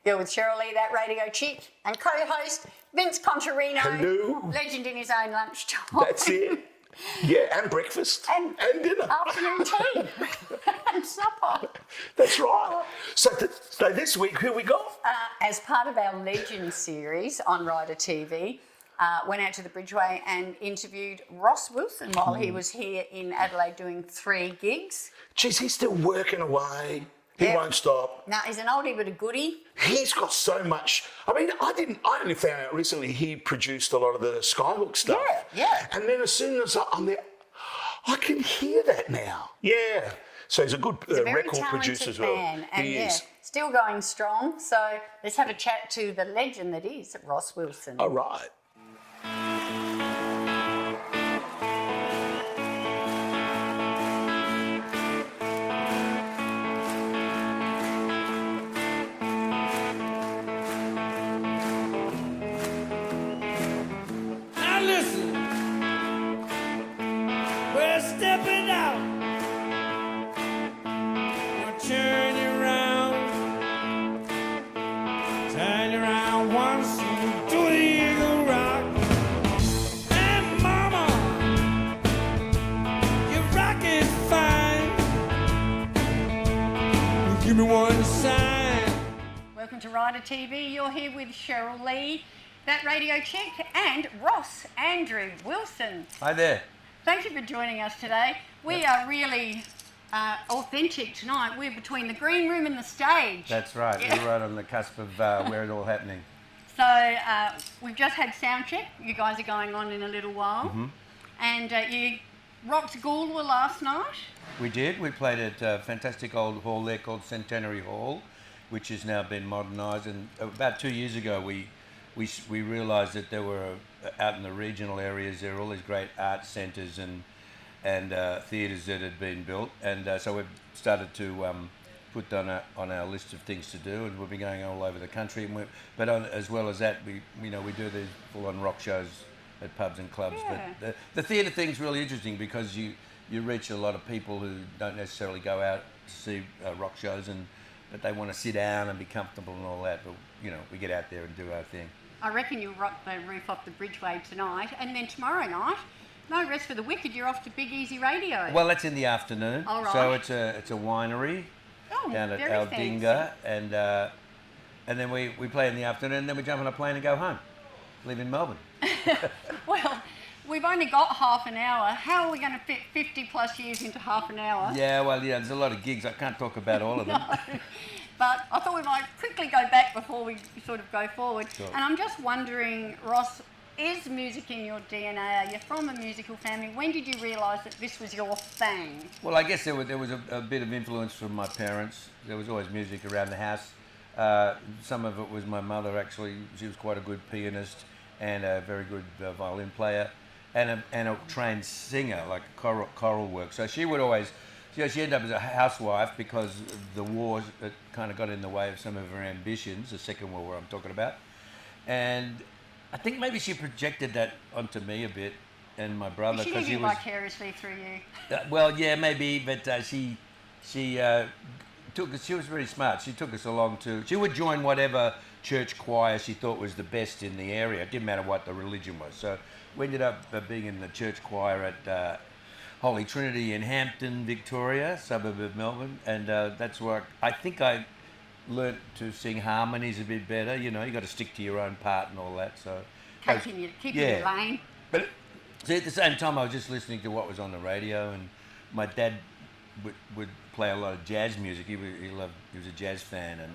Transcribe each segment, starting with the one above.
You're with Cheryl, that radio chick, and co-host Vince Contarino. Hello. Legend in his own lunchtime. That's it. Yeah, and breakfast. And dinner. Afternoon tea. And supper. That's right. So this week, who we got? As part of our Legend series on Rider TV, went out to the Bridgeway and interviewed Ross Wilson while he was here in Adelaide doing 3 gigs. Geez, he's still working away. He won't stop. Now, he's an oldie but a goodie. He's got so much. I mean, I only found out recently he produced a lot of the Skyhooks stuff. Yeah. And then as soon as I'm there, I can hear that now. Yeah. So he's a good record producer as well. Man, and he is. Still going strong. So let's have a chat to the legend that is Ross Wilson. All right. Stepping out, we'll turn you around once you do the Eagle Rock. And mama, your rock is fine. You give me one sign. Welcome to Rider TV. You're here with Cheryl Lee, that radio chick, and Ross Andrew Wilson. Hi there. Thank you for joining us today. We are really authentic tonight. We're between the green room and the stage. That's right. Yeah. We're right on the cusp of where it's all happening. So we've just had sound check. You guys are going on in a little while. Mm-hmm. And you rocked Goulwa last night. We did. We played at a fantastic old hall there called Centenary Hall, which has now been modernised. And about 2 years ago, we realised that there were, out in the regional areas, there were all these great art centres and theatres that had been built, and so we've started to put on our list of things to do, and we'll be going all over the country. And as well as that, we do these full-on rock shows at pubs and clubs. Yeah. But the theatre thing's really interesting because you reach a lot of people who don't necessarily go out to see rock shows, but they want to sit down and be comfortable and all that. But we get out there and do our thing. I reckon you'll rock the roof off the Bridgeway tonight, and then tomorrow night, no rest for the wicked, you're off to Big Easy Radio. Well, that's in the afternoon. All right. So it's a winery down at Aldinga, and then we play in the afternoon, and then we jump on a plane and go home, live in Melbourne. Well, we've only got half an hour. How are we going to fit 50 plus years into half an hour? Yeah, well, there's a lot of gigs. I can't talk about all of them. No. But I thought we might quickly go back before we sort of go forward. Sure. And I'm just wondering, Ross, is music in your DNA? Are you from a musical family? When did you realise that this was your thing? Well, I guess there was a bit of influence from my parents. There was always music around the house. Some of it was my mother, actually. She was quite a good pianist and a very good violin player and a trained singer, like choral work. So she would always... she ended up as a housewife because the war kind of got in the way of some of her ambitions, the Second World War I'm talking about. And I think maybe she projected that onto me a bit and my brother. She lived vicariously through you. Well, yeah, maybe, but she took us, she was very smart. She took us along she would join whatever church choir she thought was the best in the area. It didn't matter what the religion was. So we ended up being in the church choir at Holy Trinity in Hampton, Victoria, suburb of Melbourne, and that's where I think I learnt to sing harmonies a bit better. You got to stick to your own part and all that. So Keeping your lane. But see, at the same time, I was just listening to what was on the radio, and my dad would play a lot of jazz music. He was a jazz fan, and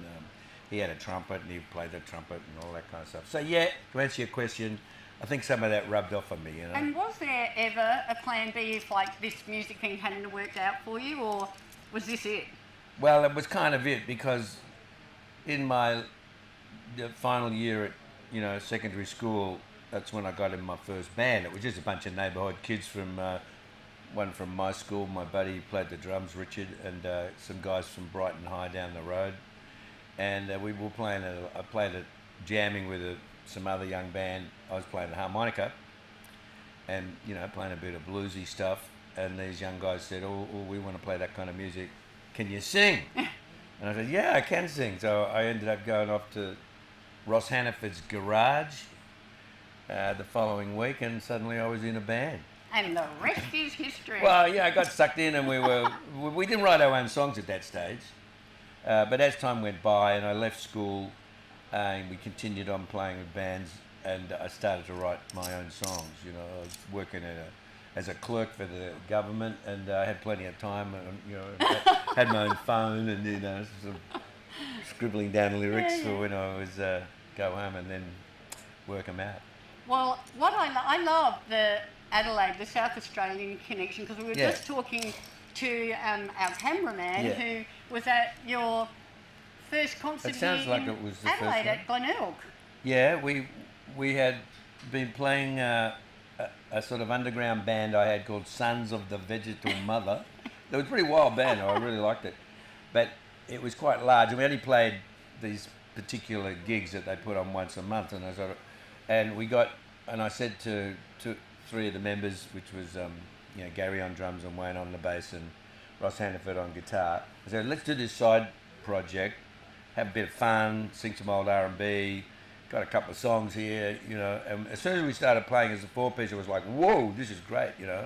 he had a trumpet, and he played the trumpet and all that kind of stuff. So yeah, to answer your question, I think some of that rubbed off on me, And was there ever a plan B if, this music thing hadn't worked out for you, or was this it? Well, it was kind of it, because in my final year at, secondary school, that's when I got in my first band. It was just a bunch of neighbourhood kids from, one from my school, my buddy played the drums, Richard, and some guys from Brighton High down the road. And we were playing, I played jamming with some other young band. I was playing the harmonica and playing a bit of bluesy stuff, and these young guys said, oh, we want to play that kind of music, can you sing? And I said, yeah, I can sing. So I ended up going off to Ross Hannaford's garage the following week, and suddenly I was in a band. And the rest is history. Well, yeah, I got sucked in, and we didn't write our own songs at that stage. But as time went by, and I left school, and we continued on playing with bands, and I started to write my own songs. You know, I was working as a clerk for the government, and I had plenty of time, and you know, had my own phone, and you know, sort of scribbling down lyrics for when I was go home and then work them out. Well, what I love the Adelaide, the South Australian connection, because we were just talking to our cameraman who was at your first concert It sounds here like in it was the Adelaide first at Glenelg. Yeah, we had been playing a sort of underground band I had called Sons of the Vegetal Mother. It was a pretty wild band. I really liked it, but it was quite large, and we only played these particular gigs that they put on once a month. And I said to three of the members, which was Gary on drums and Wayne on the bass and Ross Hannaford on guitar. I said, let's do this side project, have a bit of fun, sing some old R&B. Got a couple of songs here, you know, and as soon as we started playing as a four-piece, it was like, whoa, this is great, you know.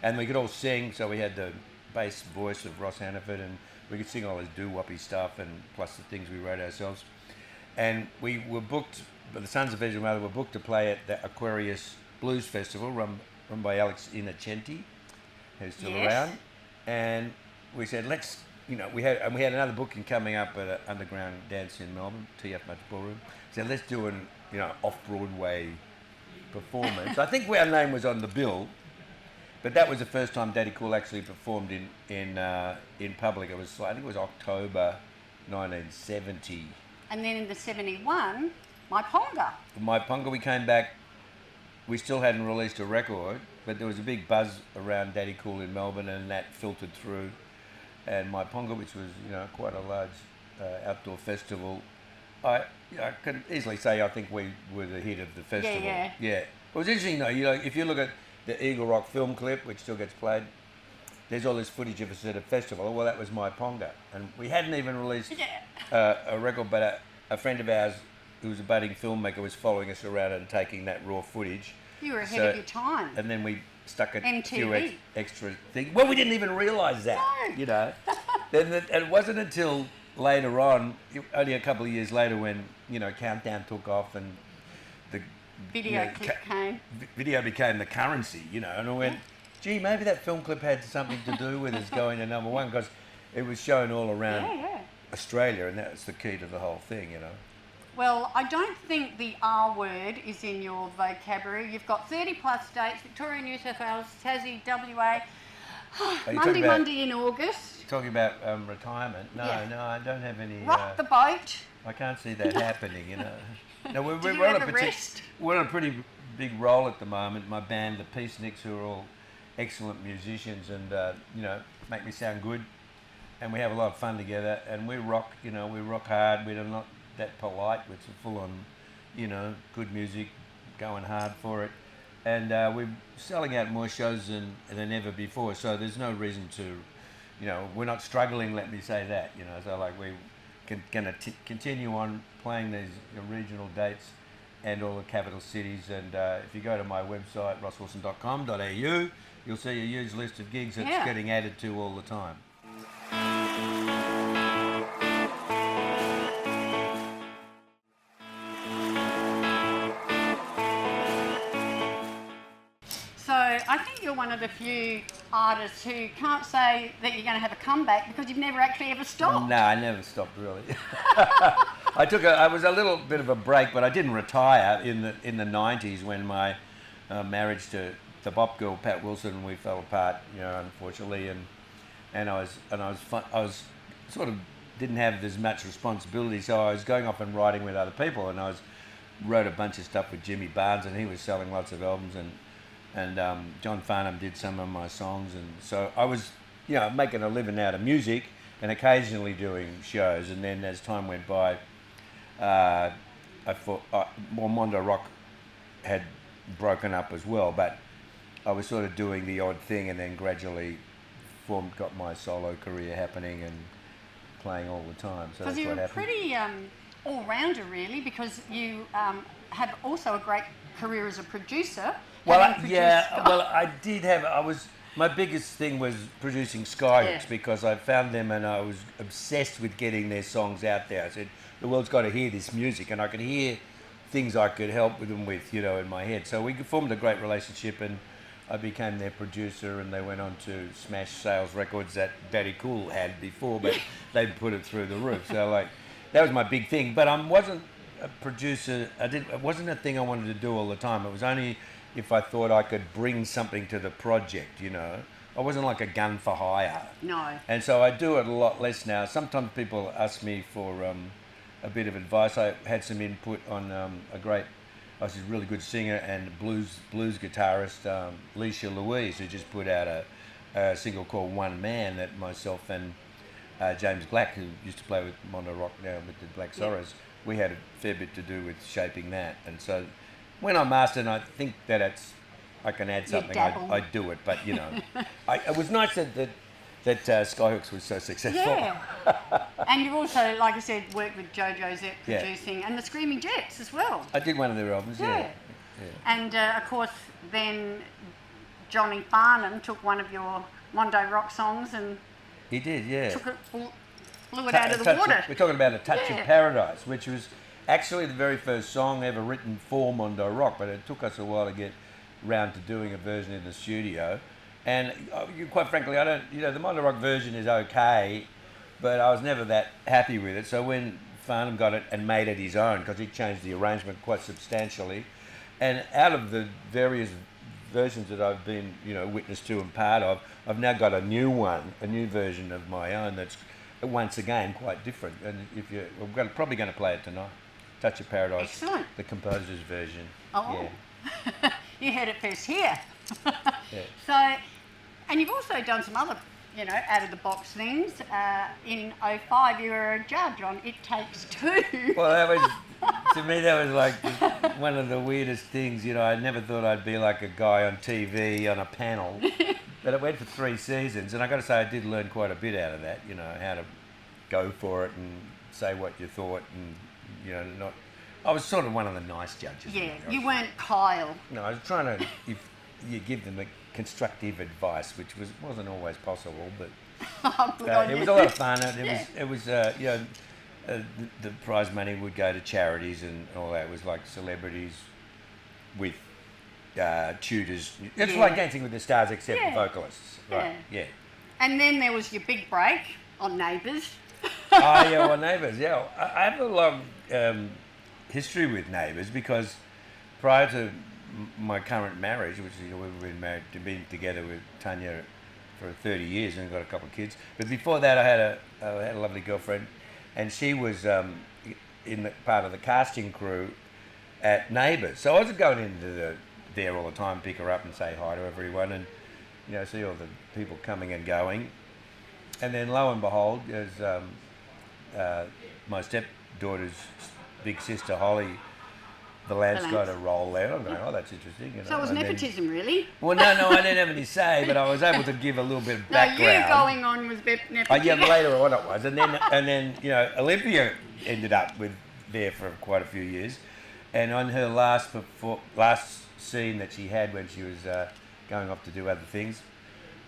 And we could all sing, so we had the bass voice of Ross Hannaford, and we could sing all this doo-woppy stuff, and plus the things we wrote ourselves. And we were booked, the Sons of Vegetal Mother were booked to play at the Aquarius Blues Festival, run by Alex Innocenti, who's still around. And we said, we had another booking coming up at an underground dance in Melbourne, TF Much Ballroom. So let's do an off-Broadway performance. I think our name was on the bill, but that was the first time Daddy Cool actually performed in public. I think it was October 1970. And then in the 71, My Ponga, we came back. We still hadn't released a record, but there was a big buzz around Daddy Cool in Melbourne, and that filtered through. And My Ponga, which was quite a large outdoor festival, I can easily say I think we were the hit of the festival. Yeah. It was interesting though. If you look at the Eagle Rock film clip, which still gets played, there's all this footage of us at a festival. Well, that was My Ponga, and we hadn't even released a record, but a friend of ours who was a budding filmmaker was following us around and taking that raw footage. You were ahead of your time. And then we stuck a MTV. few extra things. Well, we didn't even realise that, you know. And it wasn't until later on, only a couple of years later, when Countdown took off and the video clip came. Video became the currency, and I went, gee, maybe that film clip had something to do with us going to number one, because it was shown all around Australia, and that's the key to the whole thing, Well, I don't think the R word is in your vocabulary. You've got 30 plus states: Victoria, New South Wales, Tassie, WA. Monday in August. Talking about retirement? No, I don't have any. Rock the boat. I can't see that happening, No, we're on a pretty big roll at the moment. My band, the Peaceniks, who are all excellent musicians and make me sound good, and we have a lot of fun together. And we rock, we rock hard. We're not that polite. We're full on, good music, going hard for it. And we're selling out more shows than ever before, so there's no reason to, we're not struggling, let me say that, so like we're going to continue on playing these regional dates and all the capital cities. And if you go to my website, rosswilson.com.au, you'll see a huge list of gigs that's getting added to all the time. So I think you're one of the few artists who can't say that you're going to have a comeback because you've never actually ever stopped. No, I never stopped really. I was a little bit of a break, but I didn't retire in the 90s when my marriage to the bop girl Pat Wilson, we fell apart, unfortunately, and I was sort of didn't have as much responsibility, so I was going off and writing with other people, and wrote a bunch of stuff with Jimmy Barnes, and he was selling lots of albums, and John Farnham did some of my songs, and so I was, making a living out of music and occasionally doing shows. And then as time went by, I thought, Mondo Rock had broken up as well, but I was sort of doing the odd thing, and then gradually got my solo career happening, playing all the time. So Because that's you're what a happened. pretty all-rounder, really, because you have also a great career as a producer. Well, having produced I did have. My biggest thing was producing Skyhooks Yeah. because I found them and I was obsessed with getting their songs out there. I said the world's got to hear this music, and I could hear things I could help with them with, in my head. So we formed a great relationship, and I became their producer, and they went on to smash sales records that Daddy Cool had before, but they put it through the roof. So that was my big thing. But I wasn't a producer. It wasn't a thing I wanted to do all the time. It was only if I thought I could bring something to the project, I wasn't like a gun for hire. No. And so I do it a lot less now. Sometimes people ask me for a bit of advice. I had some input on I was a really good singer and blues guitarist, Leisha Louise, who just put out a single called One Man that myself and James Black, who used to play with Mondo Rock now with the Black Sorrows, we had a fair bit to do with shaping that. And so when I master, and I think that I can add something, I do it. But it was nice that Skyhooks was so successful. Yeah. And you've also, like I said, worked with Jojo Zep producing and the Screaming Jets as well. I did one of their albums, yeah. And of course, then Johnny Farnham took one of your Mondo Rock songs and he did, yeah. took it, blew it out of the water. We're talking about A Touch of Paradise, which was actually the very first song ever written for Mondo Rock, but it took us a while to get round to doing a version in the studio. And quite frankly, I don't, the Mondo Rock version is okay, but I was never that happy with it. So when Farnham got it and made it his own, because he changed the arrangement quite substantially, and out of the various versions that I've been, witness to and part of, I've now got a new version of my own that's once again quite different. And we're probably going to play it tonight. Touch of Paradise. Excellent. The composer's version. Oh. Yeah. You heard it first here. Yeah. So, and you've also done some other, out of the box things. In 2005, you were a judge on It Takes Two. Well, that was, to me, that was like one of the weirdest things. I never thought I'd be like a guy on TV on a panel. But it went for 3 seasons, and I got to say, I did learn quite a bit out of that. How to go for it and say what you thought, and not. I was sort of one of the nice judges. Yeah, you weren't Kyle. No, I was trying to. If you give them a constructive advice, which wasn't always possible, but it was a lot of fun. It was the prize money would go to charities and all that. It was like celebrities with tutors. It's like Dancing with the Stars, except vocalists. Right? Yeah. And then there was your big break on Neighbours. Well, Neighbours. Yeah, I have a long history with Neighbours because prior to my current marriage, which we've been together with Tanya for 30 years and got a couple of kids. But before that, I had a lovely girlfriend, and she was in the part of the casting crew at Neighbours. So I was going into there all the time, pick her up and say hi to everyone, and see all the people coming and going. And then lo and behold, as my stepdaughter's big sister Holly, the lad's got a role there. I'm going, oh, that's interesting. So it was nepotism, really? Well, no, I didn't have any say, but I was able to give a little bit of background. No, you going on was nepotism. Yeah, later on it was, and then Olympia ended up there for quite a few years, and on her last scene that she had when she was going off to do other things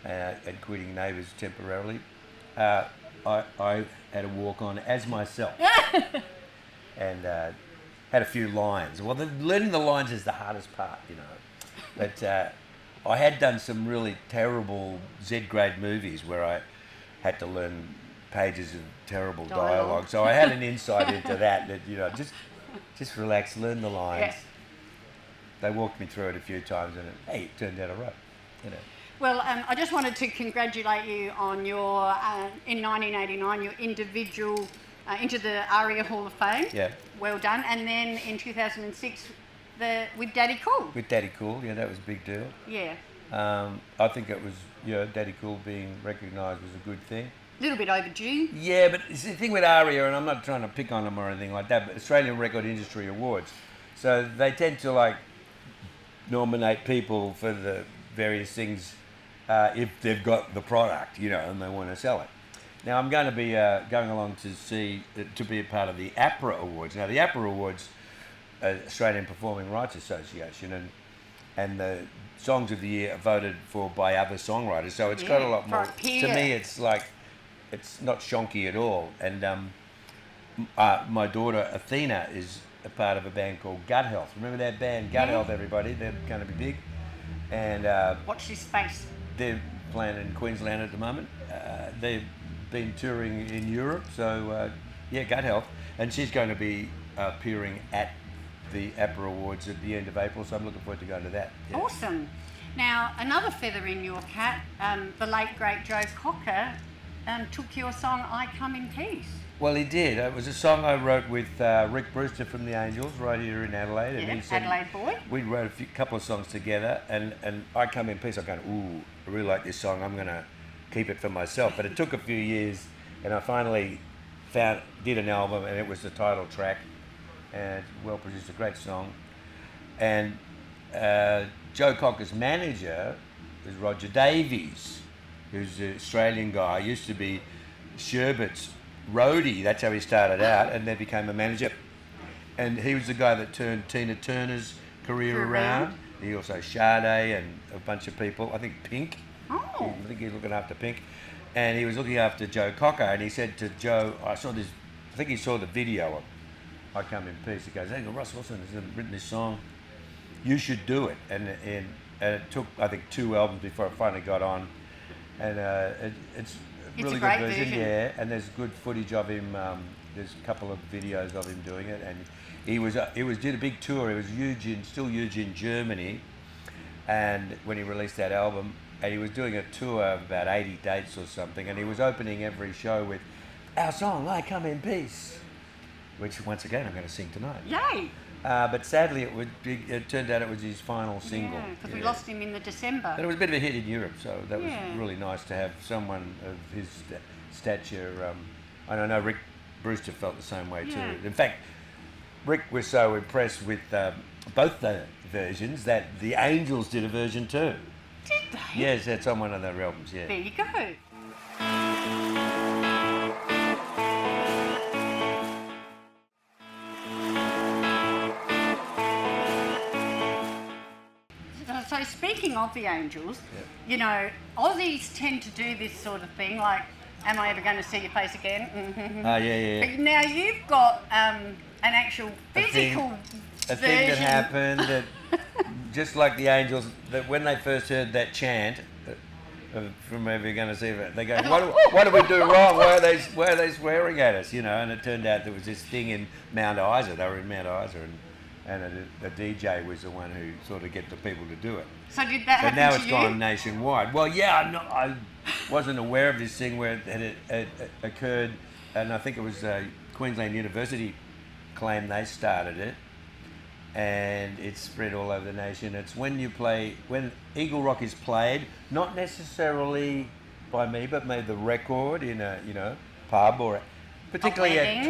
and quitting Neighbours temporarily, I had a walk on as myself. And had a few lines. Well, learning the lines is the hardest part, But I had done some really terrible Z-grade movies where I had to learn pages of terrible dialogue. So I had an insight into that just relax, learn the lines. Yes. They walked me through it a few times, and it turned out all right. Well, I just wanted to congratulate you on your, in 1989, your individual into the ARIA Hall of Fame. Yeah. Well done. And then in 2006, with Daddy Cool. With Daddy Cool, that was a big deal. Yeah. I think it was, Daddy Cool being recognised was a good thing. A little bit overdue. Yeah, but it's the thing with ARIA, and I'm not trying to pick on them or anything like that, but Australian Record Industry Awards. So they tend to nominate people for the various things if they've got the product, and they want to sell it. Now I'm going to be going along to be a part of the APRA Awards. Now the APRA Awards, Australian Performing Rights Association, and the songs of the year are voted for by other songwriters. So it's got a lot more. To me, it's like it's not shonky at all. And my daughter Athena is a part of a band called Gut Health. Remember that band, Gut Health? Everybody, they're going to be big. And watch this space. They're playing in Queensland at the moment. They've been touring in Europe, so Gut Health, and she's going to be appearing at the APRA Awards at the end of April, so I'm looking forward to going to that. Yeah. Awesome. Now, another feather in your cap, the late great Joe Cocker took your song "I Come in Peace." Well, he did. It was a song I wrote with Rick Brewster from the Angels right here in Adelaide. Yeah, and he said, Adelaide boy. We wrote a couple of songs together, and I Come in Peace. I'm going, ooh, I really like this song. I'm going to keep it for myself. But it took a few years, and I finally did an album, and it was the title track, and well produced, a great song. And Joe Cocker's manager is Roger Davies, who's an Australian guy. Used to be Sherbet's roadie, that's how he started out, and then became a manager. And he was the guy that turned Tina Turner's career around. He also Sade and a bunch of people. I think Pink. Oh. I think he's looking after Pink. And he was looking after Joe Cocker, and he said to Joe, I think he saw the video of I Come in Peace. He goes, hey, Russ Wilson has written this song. You should do it. And it took, I think, 2 albums before it finally got on. And it's really good version, yeah. And there's good footage of him. There's a couple of videos of him doing it, and he did a big tour. He was still huge in Germany, and when he released that album, and he was doing a tour of about 80 dates or something, and he was opening every show with our song "I Come in Peace," which once again I'm going to sing tonight. Yay! But sadly, it turned out it was his final single. Yeah, because we lost him in the December. But it was a bit of a hit in Europe, so that was really nice to have someone of his stature. And I know Rick Brewster felt the same way too. In fact, Rick was so impressed with both the versions that the Angels did a version too. Did they? Yes, that's on one of their albums, yeah. There you go. So speaking of the Angels, you know, Aussies tend to do this sort of thing, like, am I ever going to see your face again? Yeah. But now you've got an actual physical a thing that happened that, just like the Angels, that when they first heard that chant from "Ever Going to See it," they go, "What did we do wrong? Why are they swearing at us?" You know. And it turned out there was this thing in Mount Isa. They were in Mount Isa, and the DJ was the one who sort of get the people to do it. So did that happen to you? But now it's gone nationwide. Well, yeah, I wasn't aware of this thing where it occurred, and I think it was Queensland University claimed they started it, and it's spread all over the nation. It's when Eagle Rock is played, not necessarily by me, but made the record in a pub or particularly at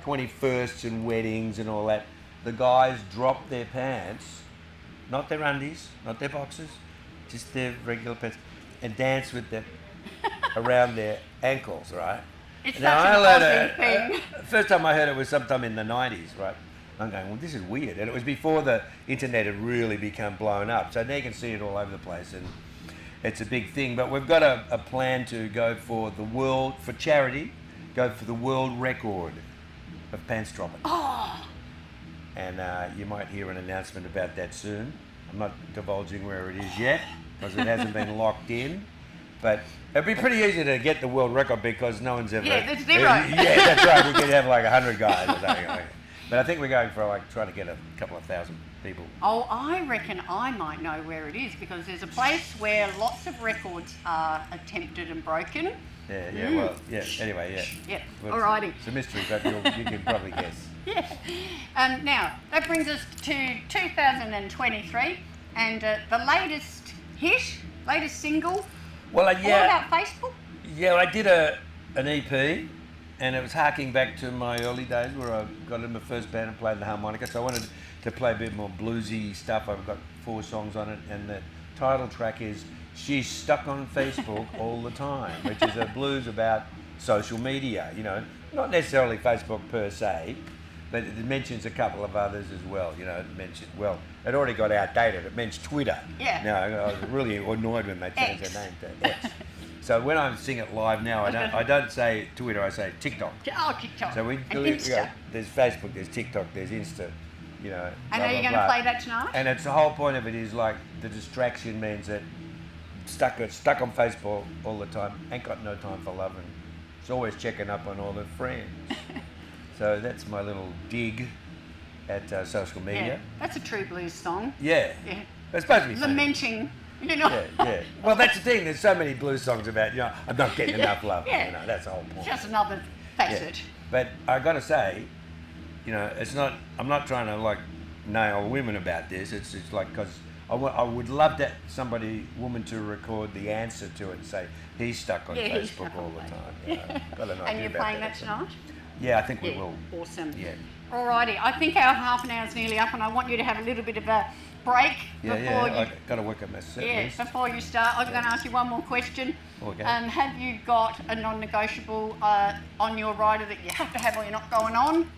21sts and weddings and all that. The guys drop their pants, not their undies, not their boxers, just their regular pants, and dance with them around their ankles, right? It's now, such an Aussie thing. First time I heard it was sometime in the 90s, right? I'm going, well, this is weird. And it was before the internet had really become blown up. So now you can see it all over the place, and it's a big thing. But we've got a plan to go for for charity, go for the world record of pants dropping. Oh. And you might hear an announcement about that soon. I'm not divulging where it is yet because it hasn't been locked in. But it'd be pretty easy to get the world record because no one's ever... Yeah, there's 0. Yeah, that's right. We could have like 100 guys or something. But I think we're going for trying to get a couple of thousand people. Oh, I reckon I might know where it is because there's a place where lots of records are attempted and broken. Yeah, well, yeah, anyway, yeah. Yeah, alrighty. It's a mystery, but you can probably guess. Yeah. Now, that brings us to 2023 and the latest single. Well, All about Facebook? Yeah, I did an EP, and it was harking back to my early days where I got in my first band and played the harmonica. So I wanted to play a bit more bluesy stuff. I've got 4 songs on it, and the title track is "She's Stuck on Facebook All the Time," which is a blues about social media, you know, not necessarily Facebook per se, but it mentions a couple of others as well. You know, it mentioned, well, it already got outdated. It mentions Twitter. Yeah. Now, I was really annoyed when they changed X. their name to X. So when I sing it live now, I don't say Twitter, I say TikTok. Oh, TikTok. So and Insta. there's Facebook, there's TikTok, there's Insta, you know. And blah, are you blah, going to blah. play that tonight? And it's the whole point of it is like the distraction means that stuck on Facebook all the time, ain't got no time for loving. It's always checking up on all their friends. So that's my little dig at social Yeah, media. that's a true blues song. Yeah. Yeah. It's supposed to be funny. Lamenting, you know. Yeah. Well, that's the thing. There's so many blues songs about, you know, I'm not getting enough love. Yeah. You know, that's the whole point. Just another facet. Yeah. But I got to say, you know, it's not. I'm not trying to like nail women about this. It's like because I would love that woman to record the answer to it and say he's stuck on Yeah, he's Facebook stuck all on the Facebook. time. You know. Got an And idea you're about playing that tonight? Yeah, I think we Yeah, will. awesome. Yeah. Alrighty, I think our half an hour's nearly up, and I want you to have a little bit of a break before you. I got to work on my set list. Before you start, I'm going to ask you one more question. Okay. Have you got a non-negotiable on your rider that you have to have or you're not going on?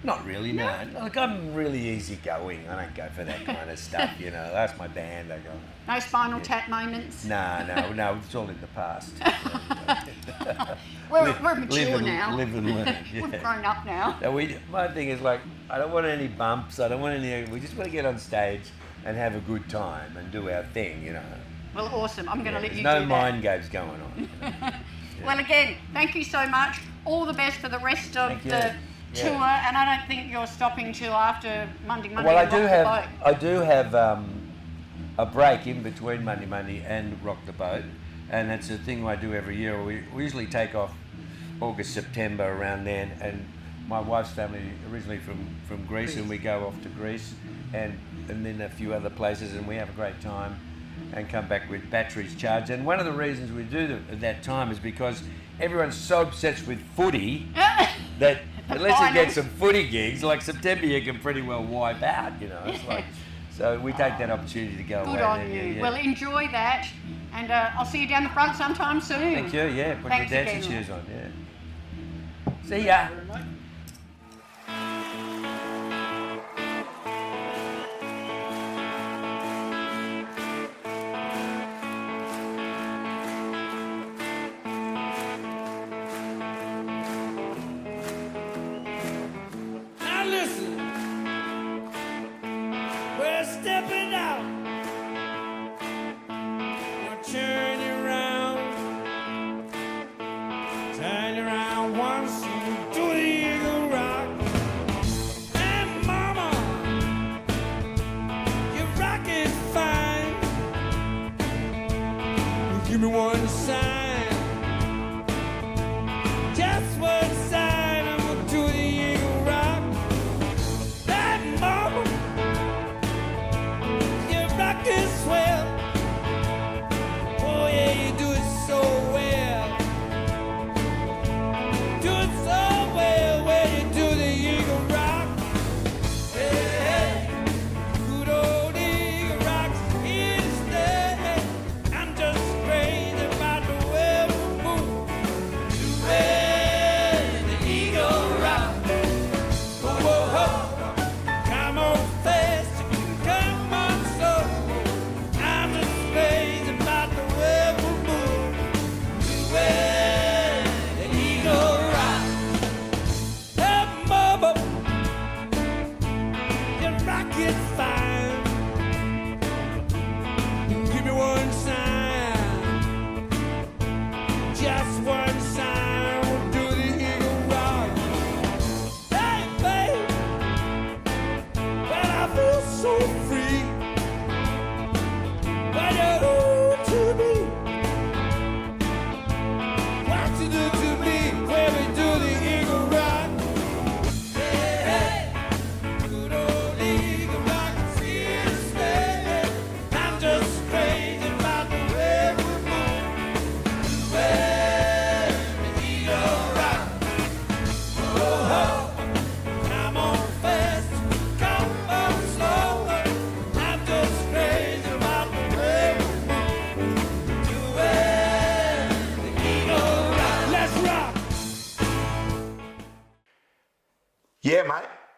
Not really, no. Look, I'm really easygoing. I don't go for that kind of stuff, you know. That's my band. I go. No spinal tap moments? No, it's all in the past. We're mature now. Live and learn. Yeah. We've grown up now. No, my thing is like, I don't want any bumps. I don't want any. We just want to get on stage and have a good time and do our thing, you know. Well, awesome. I'm going to let There's you no do mind games going on. You know? Well, again, thank you so much. All the best for the rest of Thank you. the tour, Yeah. and I don't think you're stopping till after Monday. Well, I and do Rock the Boat. have a break in between Monday and Rock the Boat, and that's a thing I do every year. We usually take off August, September around then, and my wife's family originally from Greece, and we go off to Greece and then a few other places, and we have a great time and come back with batteries charged. And one of the reasons we do that time is because everyone's so obsessed with footy that unless you get some footy gigs, like September you can pretty well wipe out, you know. It's like, so we take that opportunity to go away. Good on there, you. yeah. Well, enjoy that, and I'll see you down the front sometime soon. Thank you, yeah. Put Thanks your dancing again. shoes on, yeah. See ya. Now listen, we're stepping out. We'll turn you around once and do the eagle rock. And mama, you rock it fine. You give me one sign, just one sign, and we'll do the eagle rock. That mama, you rock it swell. Oh yeah, you do it so well. Do it so well when you do the eagle rock. Hey, hey, good old eagle rock's here to stay. I'm just crazy about the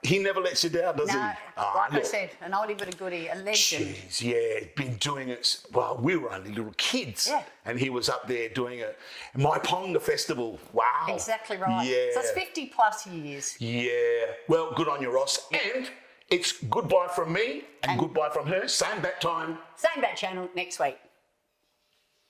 He never lets you down, does he? Like I said, an oldie but a goodie, a legend. Jeez, yeah, been doing it. Well, we were only little kids, and he was up there doing it. Maiponga Festival, wow. Exactly right. Yeah. So it's 50 plus years. Yeah. Well, good on you, Ross. And it's goodbye from me and goodbye from her. Same bat time. Same bat channel next week.